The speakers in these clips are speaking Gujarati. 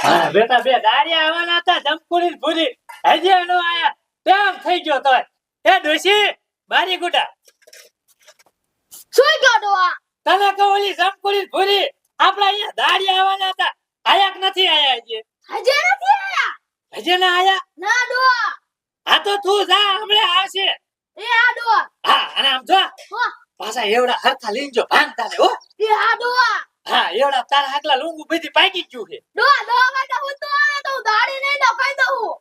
હા બેટા બે દાડિયા આવવાના હતા જમકુડી ભૂલી હજી નો આયા કેમ થઈ ગયો તોય એ ડોશી બારી ગુડા શું ગયો ડોહા? તને કહું ઓલી જમકુડી ભૂલી આપડા અહીંયા દાડિયા આવવાના હતા આયા કે નથી આયા હજી હજે નથી આયા? હજી ના આયા ના ડોહા. હા તો તું જા હમણાં આવશે એ આ ડોહા. હા અને આમ જો હો. પાછા એવડા હરખા લઈને જો ભાંગતા ને હો એ આ ડોહા. હા એવડા તારા આગલા લુંગુ બધી પાકી ગયું છે ડોહા 10 વાગે હું તો આવે તો હું દાડી નહીં દઉં કહી દઉં.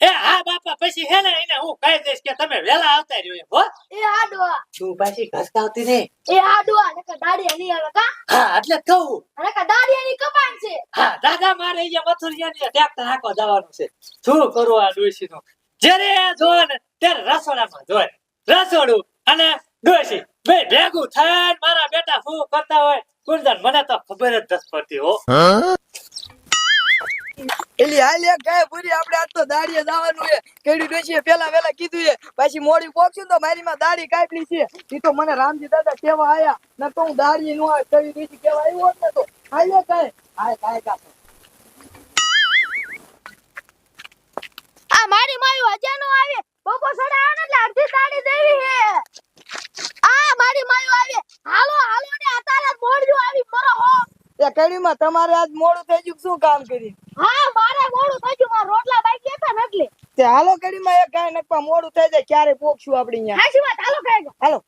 એ હા બાપા પછી હે ને એને હું કહી દઈશ કે તમે વેલા આવતા રહ્યો એમ હો એ આ ડોહા. તું પાછી ઘસકાવતી નહીં એ આ ડોહા નકર દાડી નહીં આવે કા? હા એટલે જ કહું નકર દાડીની કપાણ છે. હા દાદા મારે અહીંયા મથુરિયાની ટ્રેક્ટર હાંકવા જવાનું છે શું કરું આ ડોશીનું જ્યારે જોવે ને ત્યારે રસોડામાં જોવે રસોડું અને ડોશી બે ભેગું થઈને મારા બેટા શું કરતા હોય કુંદન મને તો ખબર જ નથી પડતી હો એલી હાલ્યા કાય પૂરી આપણે આજ તો દાડીએ જવાનું છે કેડી ડોશીએ પેલા વેલા કીધું છે પછી મોડી પોક્ષું તો મારી માં દાડી કાપલી છે ઈ તો મને રામજી દાદા કેવા આયા ન તો હું દાડીએ નો આ કેડી ડોશી કેવા આવ્યો હોત ને તો હાલ્યા કાય હાય કાય કા આ મારી માયું હજે નો આવે બપો સડા આવે એટલે અડધી દાડી દેવી હે. આ મારી માયું આવે હાલો હાલો ને અતારે મોડ્યું આવી મરો હો. એ કેડીમાં તમારે આજ મોડું થઈ ગયું શું કામ કરી હા મારે મોડું થઈ ગયું મારા રોટલા બાકી હતા ને એટલે. તે હાલો કેડીમાં એક કાય નકપા મોડું થઈ જાય ક્યારે પોક્ષું આપણે અહીંયા હાચી વાત હાલો કહેજો. હાલો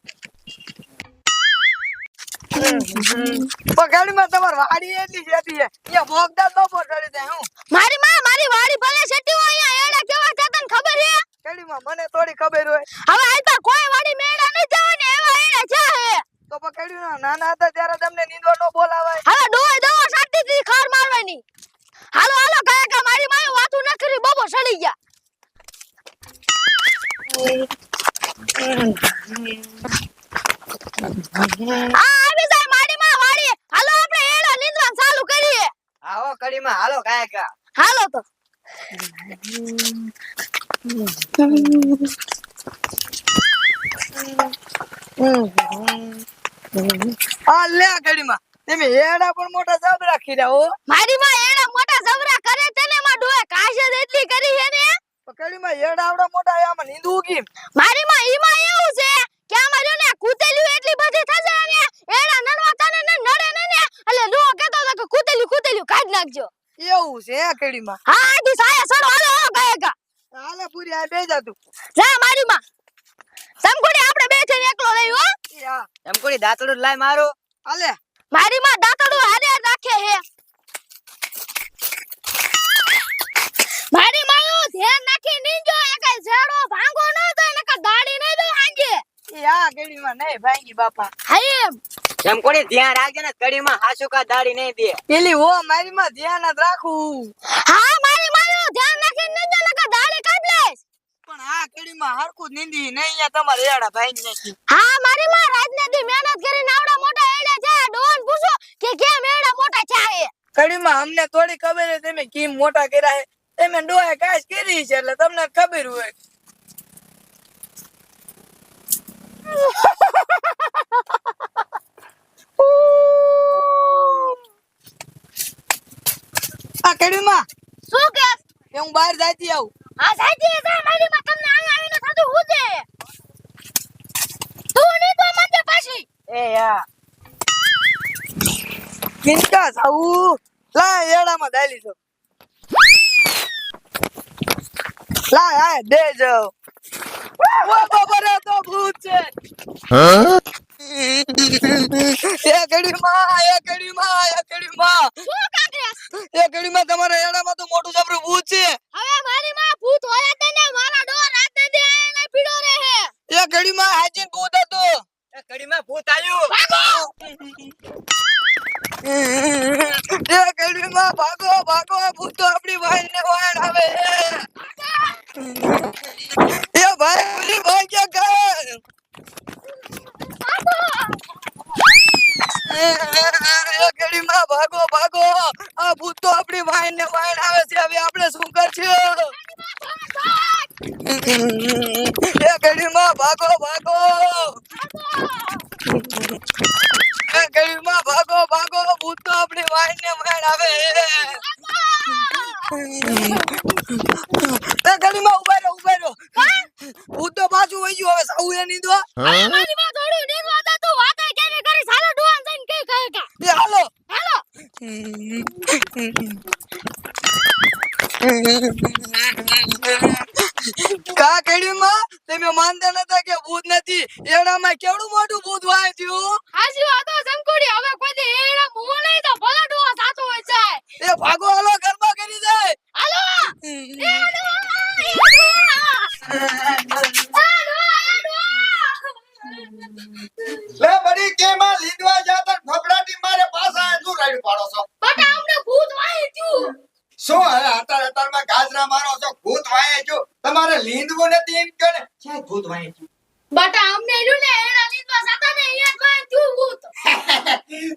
પગાડીમાં તમાર વાડી એટલી જેતી છે અહીંયા ભોગદાર નો પકડી દે હું મારી માં મારી વાડી ભલે સેટી હોય અહીંયા એડા કેવા છે તને ખબર છે? કેડીમાં મને થોડી ખબર હોય હવે આજ તો કોઈ વાડી મેળા નહીં જવાની એવા એડા છે હે. તો પકડ્યું નાના હતા ત્યારે તમને નીંદવા નો બોલાવાય હવે ડોય દવા સાટી દી ખાર મારવાની. હાલો હાલો કાય કા મારી માયું વાતું ન કરી બબો સડી ગયા. આ આવી જાય મારી માં વાડી હાલો આપણે એડા નીંદવાનું ચાલુ કરીએ. આવો કડીમાં હાલો કાય કા હાલો તો આ લે કડીમાં તમે એડા પણ મોટા જબ રાખી રહ્યા હો મારી માં એડા મોટા જબરા કરે છે ને માં ડોય કાશે જ એટલી કરી છે ને. કડીમાં એડા આવડા મોટા આમાં નીંદવું કેમ મારી માં ઈમાં એવું છે કે આમાં જો ને કૂતેલી એટલી બધી થશે ને એડા નડવા તને ને નડે ને એટલે લો કેતો તો કે કૂતેલી કાઢ નાખજો. એવું છે કડીમાં હા આજી સાયા સડો હાલો હાલો કાયકા હાલે પૂરી આ બે જાતું જા મારી માં સમકુડી આપણે બે છે એકલો લઈ હો. એમ કોઈ દાંતડું લાય મારો હાલે મારી માં દાંતડું હારે રાખે હે. મારી માયો ધ્યાન નાખી નીંજો એકાય ઝાડો ભાંગો ન તો નકર દાડી નઈ દો આંગે. એ આ કડીમાં નહીં ભાંગી બાપા હાય એમ કોની ધ્યાન રાખજે ને કડીમાં હાસુકા દાડી નહીં દે પેલી હો મારી માં ધ્યાન જ રાખું હા મારી માયો ધ્યાન નાખી નીંજો નકર દાડી કાઢ લેસ. પણ આ કડીમાં હરખું જ નીંદી નહીં અહીંયા તમારે એડા ભાંગી નાખી હા મારી માં રાતને દી મહેનત કરીને આવડા મોટા એડા છે ડોન પૂછો કે કેમ એડા મોટા છે હે. કડીમાં અમને થોડી ખબર છે તમે કેમ મોટા કર્યા છે તમે ડોહે કાશ કરી છે એટલે તમને ખબર હોય આ કડીમાં શું કે એ હું બહાર જાતી આવું આ સાચી છે મારી માં તમને અહીંયા આવીને થતું હું છે તું ની તો મંદે પાછી એ યા કિનકા સાઉ લા એડામાં દાલી છો લા આ દે જાઓ ઓ બાબરે તો ભૂત છે એ કડીમાં શું કાકરેસ એ કડીમાં તમારા એડામાં તો મોટું જબરું ભૂત છે હવે મારી માં ભૂત હોય તને મારા ડોર રાતે દે એને પીડો રહે એ કડીમાં હાજીન ભૂત હતો એ કડીમાં ભૂત આવ્યું એ કડીમાં ભાગો ભૂત તો આપણી વાઈને વાણ આવે એ ભાઈ ઓલી ભાઈ ક્યાં ગયો એ કડીમાં ભાગો આ ભૂત તો આપણી વાઈને વાણ આવે છે હવે આપણે શું કરશું એ કડીમાં ભાગો એ કડીમાં ભાગો ભૂત તો આપણી વાઈને વાણ આવે એ ગલીમાં ઉભા રહો હું તો પાછું વઈ ગયું હવે સાવું એ નીંદવા અરે મારી માં થોડું નીકળવા દે તું વાતે કેવી કરી સાલો ડોહાન જઈને કે કહે કે એ હાલો હાલો કા કડીમાં તમે માનતા નતા કે ભૂત નથી એડામાં કેવડું મોટું ભૂત વાય થયું હાજી વાતો સંકુડી હવે કોઈ દી એડા મું લઈ તો ભલા ડોહા સાતો હોય છે એ ભાગો હાલો ગરબા કરી જાય હાલો લે બડી કેમાં લીધવા જાતા ફફડાટી મારે પાછા શું રાડ્યું પાડો છો બટા અમને ભૂત વાહી થયું શું હે અતારમાં ગાજરા મારો છો ભૂત વાય જો તમારે લીંદવું નથી એમ કે ને ક્યાં ભૂત વાય છે બટા અમને રહ્યું ને એડા નીંદવા સાતા ને અહીંયા કોઈ થયું ભૂત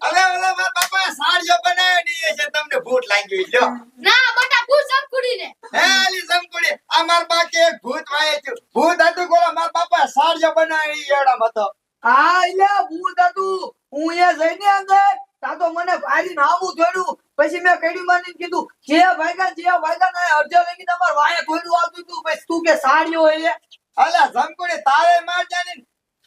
અલે મારા બાપા સાડીઓ બનાવી છે તમને ભૂત લાગ્યું લ્યો ના બટા ભૂત સંકુડી ને હે અલી સમકુડી આ માર બાકે એક ભૂત વાય છે ભૂત હતું કોલા મારા બાપા સાડીઓ બનાવી એડા મતો હા એટલે ભૂત હતું હું એ જઈને અંદર તા તો મને ભારી નામું જોડ્યું પછી મેં કડી માની કીધું જે ભાઈગા ને અડધો લગી તમાર વાયા થોડું આવતું હતું પછી તું કે સાડીઓ હોય અલા સમકુડી તારે માર જાની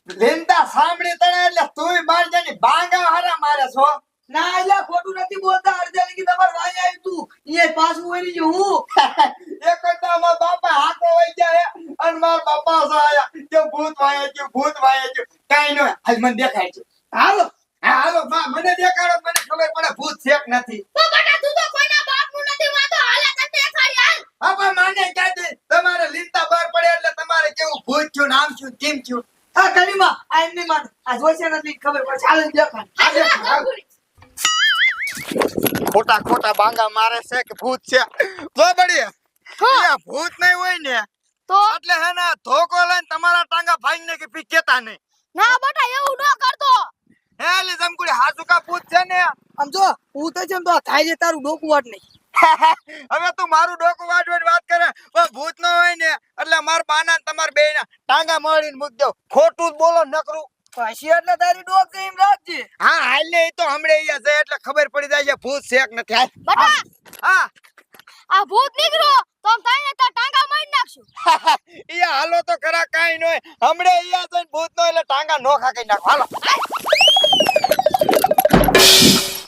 લેંતા સાંભળી તને એટલે તુંય માર જાની બાંગા હારા મારે છો ના એટલે ખોટું નથી બોલતા અડધો લગી તમાર વાયા આવ્યું તું એ પાછું વળી ગયું હું એક તો મારા બાપા હાકો વઈ જાય અને મારા બાપા સાયા કે ભૂત વાય છે કાઈ ન હાલ મને દેખાય છે હાલો હા હાલો માં મને દેખાડો મને ખબર પડે ભૂત છે કે નથી તો બટા તું તો કોઈના બાપનું નથી વાતો હાલે તને દેખાડી હાલ આપા માને ક્યાંથી તમારે લીંતા બહાર પડે એટલે તમારે કેવું ભૂત થયું નામ શું કેમ થયું આ કડીમાં આ એમની માન આ જોશે નથી ખબર પડે ચાલે દેખાડ હાજી વાત સંકુડી ખોટા બાંગા મારે છે કે ભૂત છે તો બડી એ ભૂત નહીં હોય ને તો એટલે હે ને ધોકો લઈને તમારા ટાંગા ભાઈને કે પી કેતા નહીં ના બટા એવું ન કરતો હે લી જમકુડી હાસુકા ભૂત છે ને આમ જો હું તો જેમ તો થાય છે તારું ડોકું વાટ નહીં હવે તું મારું ડોકું વાટવાની વાત કરે પણ ભૂત ન હોય ને એટલે માર બાના ને તમાર બેયના ટાંગા મળીને મૂક દો ખોટું જ બોલો નકરું પછી એટલે તારી ડોક છે એમ રાખજે હા હાલ ને ઈ તો હમણે અહીંયા છે એટલે ખબર પડી જાય છે ભૂત છે કે નથી હાલ બટા હા આ ભૂત નીકળ્યો તો આમ તાઈને તા ટાંગા મારી નાખશું ઈ હાલો તો ખરા કાઈ નોય હમણે અહીંયા જઈને ભૂત નો એટલે ટાંગા નોખા કઈ નાખો હાલો